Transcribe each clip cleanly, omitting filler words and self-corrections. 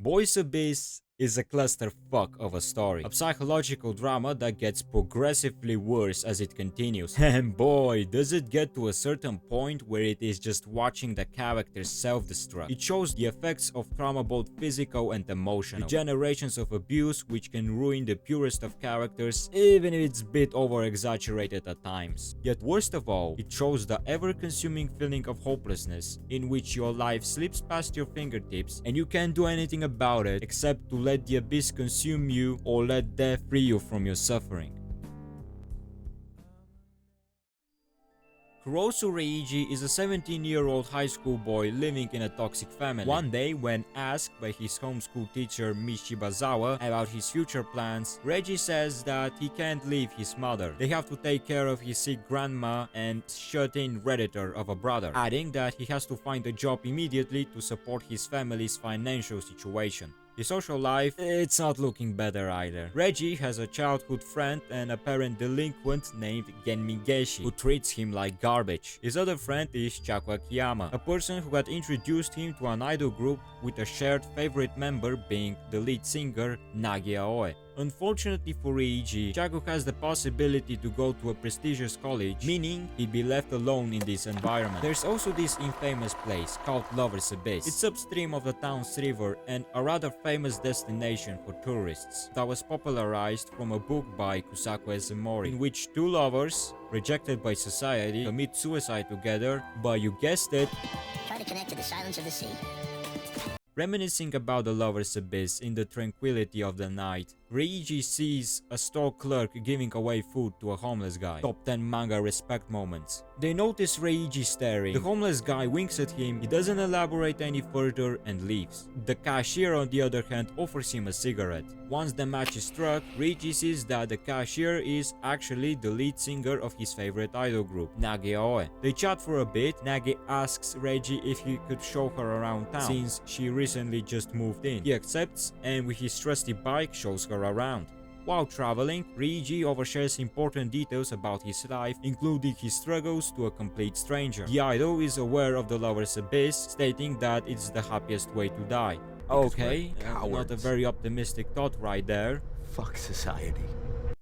Boys Abyss is a clusterfuck of a story, a psychological drama that gets progressively worse as it continues. And boy, does it get to a certain point where it is just watching the characters self-destruct. It shows the effects of trauma, both physical and emotional, the generations of abuse which can ruin the purest of characters, even if it's a bit over-exaggerated at times. Yet worst of all, it shows the ever-consuming feeling of hopelessness in which your life slips past your fingertips and you can't do anything about it except to let the abyss consume you or let death free you from your suffering. Kurosu Reiji is a 17-year-old high school boy living in a toxic family. One day, when asked by his homeschool teacher Mishibazawa about his future plans, Reiji says that he can't leave his mother. They have to take care of his sick grandma and shut-in redditor of a brother, adding that he has to find a job immediately to support his family's financial situation. His social life, it's not looking better either. Reiji has a childhood friend and apparent delinquent named Genmigeshi, who treats him like garbage. His other friend is Chaku Akiyama, a person who had introduced him to an idol group with a shared favorite member being the lead singer Nagi Aoi. Unfortunately for Reiji, Chaku has the possibility to go to a prestigious college, meaning he'd be left alone in this environment. There's also this infamous place called Lover's Abyss. It's upstream of the town's river and a rather famous destination for tourists that was popularized from a book by Kusaku Ezumori, in which two lovers, rejected by society, commit suicide together by, you guessed it, Try to connect to the silence of the sea. Reminiscing about the Lover's Abyss in the tranquility of the night, Reiji sees a store clerk giving away food to a homeless guy. Top 10 manga respect moments. They notice Reiji staring. The homeless guy winks at him, he doesn't elaborate any further and leaves. The cashier on the other hand offers him a cigarette. Once the match is struck, Reiji sees that the cashier is actually the lead singer of his favorite idol group, Nagi Aoi. They chat for a bit. Nagi asks Reiji if he could show her around town, since she recently just moved in. He accepts and with his trusty bike shows her around. While traveling, Reiji overshares important details about his life, including his struggles to a complete stranger. The idol is aware of the Lover's Abyss, stating that it's the happiest way to die. Okay, not a very optimistic thought right there. Fuck society.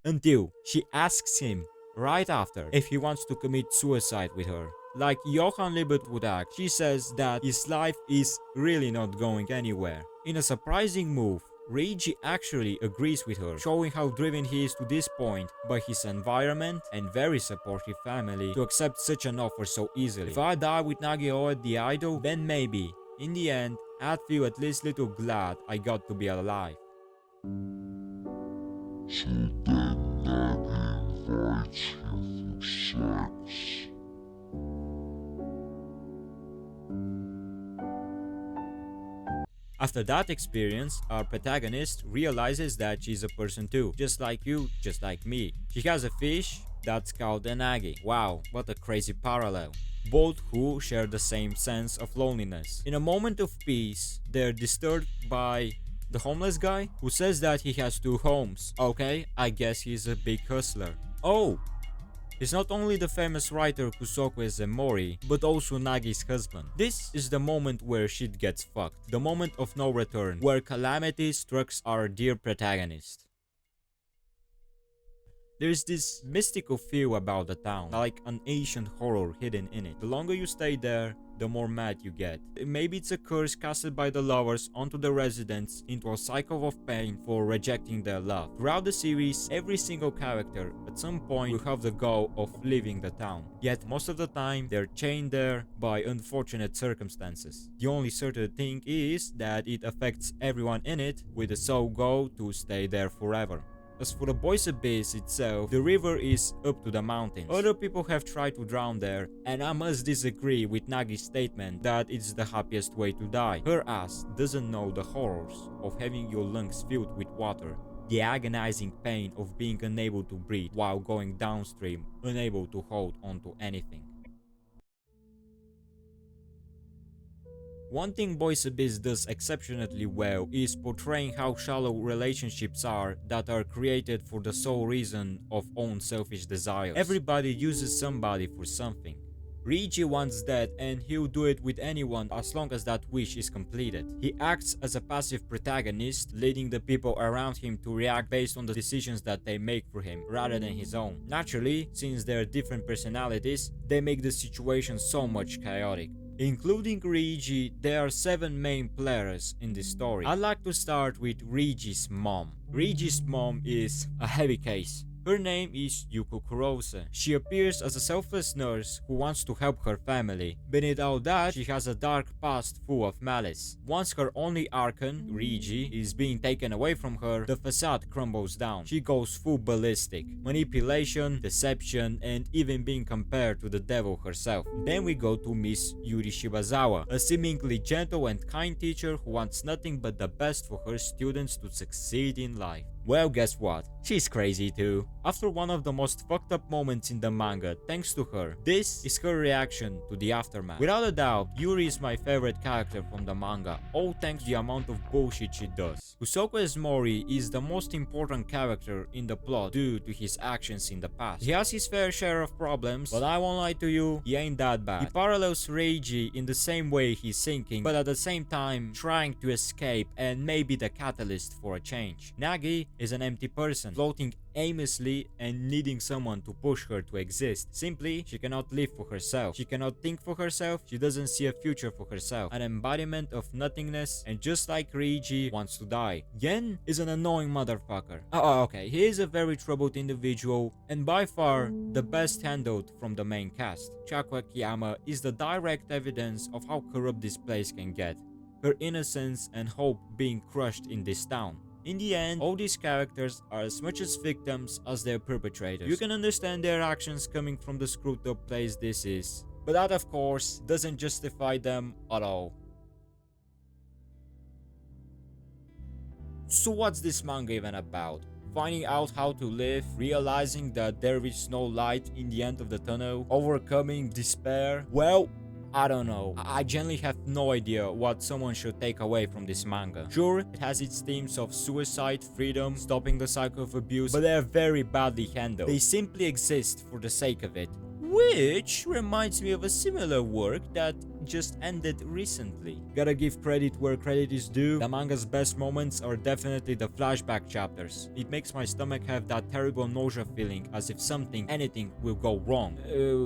Until she asks him, right after, if he wants to commit suicide with her. Like Johann Liebert would act, she says that his life is really not going anywhere. In a surprising move, Reiji actually agrees with her, showing how driven he is to this point by his environment and very supportive family to accept such an offer so easily. If I die with Nagio at the idol, then maybe, in the end, I'd feel at least little glad I got to be alive. So then Nagi invites him for sex. After that experience, our protagonist realizes that she's a person too, just like you, just like me. She has a fish that's called a Nagi. Wow, what a crazy parallel. Both who share the same sense of loneliness. In a moment of peace, they're disturbed by the homeless guy who says that he has two homes. Okay, I guess he's a big hustler. Oh! He's not only the famous writer Kusoku Ezumori, but also Nagi's husband. This is the moment where shit gets fucked. The moment of no return, where calamity strikes our dear protagonist. There's this mystical feel about the town, like an ancient horror hidden in it. The longer you stay there, the more mad you get. Maybe it's a curse casted by the lovers onto the residents into a cycle of pain for rejecting their love. Throughout the series, every single character at some point will have the goal of leaving the town. Yet most of the time, they're chained there by unfortunate circumstances. The only certain thing is that it affects everyone in it with the sole goal to stay there forever. As for the Boys Abyss itself, the river is up to the mountains. Other people have tried to drown there, and I must disagree with Nagi's statement that it's the happiest way to die. Her ass doesn't know the horrors of having your lungs filled with water, the agonizing pain of being unable to breathe while going downstream, unable to hold onto anything. One thing Boys Abyss does exceptionally well is portraying how shallow relationships are that are created for the sole reason of own selfish desires. Everybody uses somebody for something. Reiji wants that, and he'll do it with anyone as long as that wish is completed. He acts as a passive protagonist, leading the people around him to react based on the decisions that they make for him, rather than his own. Naturally, since they're different personalities, they make the situation so much chaotic. Including Reiji, there are 7 main players in this story. I'd like to start with Reiji's mom. Reiji's mom is a heavy case. Her name is Yuko Kurose. She appears as a selfless nurse who wants to help her family. Beneath all that, she has a dark past full of malice. Once her only archon, Reiji, is being taken away from her, the facade crumbles down. She goes full ballistic. Manipulation, deception, and even being compared to the devil herself. Then we go to Miss Yuri Shibazawa, a seemingly gentle and kind teacher who wants nothing but the best for her students to succeed in life. Well, guess what? She's crazy too. After one of the most fucked up moments in the manga, thanks to her, this is her reaction to the aftermath. Without a doubt, Yuri is my favorite character from the manga, all thanks to the amount of bullshit she does. Usoko's Mori is the most important character in the plot due to his actions in the past. He has his fair share of problems, but I won't lie to you, he ain't that bad. He parallels Reiji in the same way he's sinking, but at the same time trying to escape and may be the catalyst for a change. Nagi is an empty person, floating aimlessly and needing someone to push her to exist. Simply, she cannot live for herself. She cannot think for herself. She doesn't see a future for herself. An embodiment of nothingness, and just like Reiji, wants to die. Gen is an annoying motherfucker. Okay, he is a very troubled individual, and by far the best handled from the main cast. Chakwa Kiyama is the direct evidence of how corrupt this place can get. Her innocence and hope being crushed in this town. In the end, all these characters are as much as victims as their perpetrators. You can understand their actions coming from the screwed up place this is, but that of course doesn't justify them at all. So what's this manga even about? Finding out how to live, realizing that there is no light in the end of the tunnel, overcoming despair? Well, I don't know. I genuinely have no idea what someone should take away from this manga. Sure, it has its themes of suicide, freedom, stopping the cycle of abuse, but they are very badly handled. They simply exist for the sake of it. Which reminds me of a similar work that just ended recently. Gotta give credit where credit is due. The manga's best moments are definitely the flashback chapters. It makes my stomach have that terrible nausea feeling as if anything will go wrong,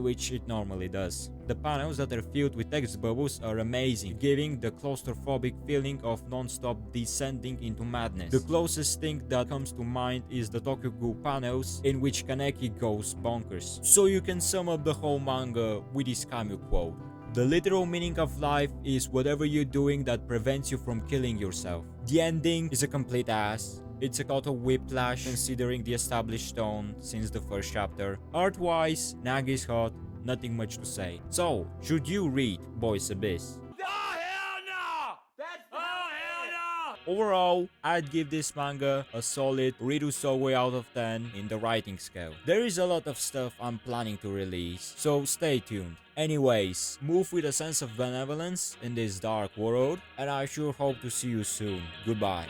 which it normally does. The panels that are filled with text bubbles are amazing, giving the claustrophobic feeling of non-stop descending into madness. The closest thing that comes to mind is the Tokyo-Ghoul panels, in which Kaneki goes bonkers. So you can sum up the whole manga with this Camus quote. The literal meaning of life is whatever you're doing that prevents you from killing yourself. The ending is a complete ass. It's a total whiplash considering the established tone since the first chapter. Art-wise, Nagi's hot, nothing much to say. So, should you read Boys Abyss? Overall, I'd give this manga a solid Rirusoge out of 10 in the writing scale. There is a lot of stuff I'm planning to release, so stay tuned. Anyways, move with a sense of benevolence in this dark world, and I sure hope to see you soon. Goodbye.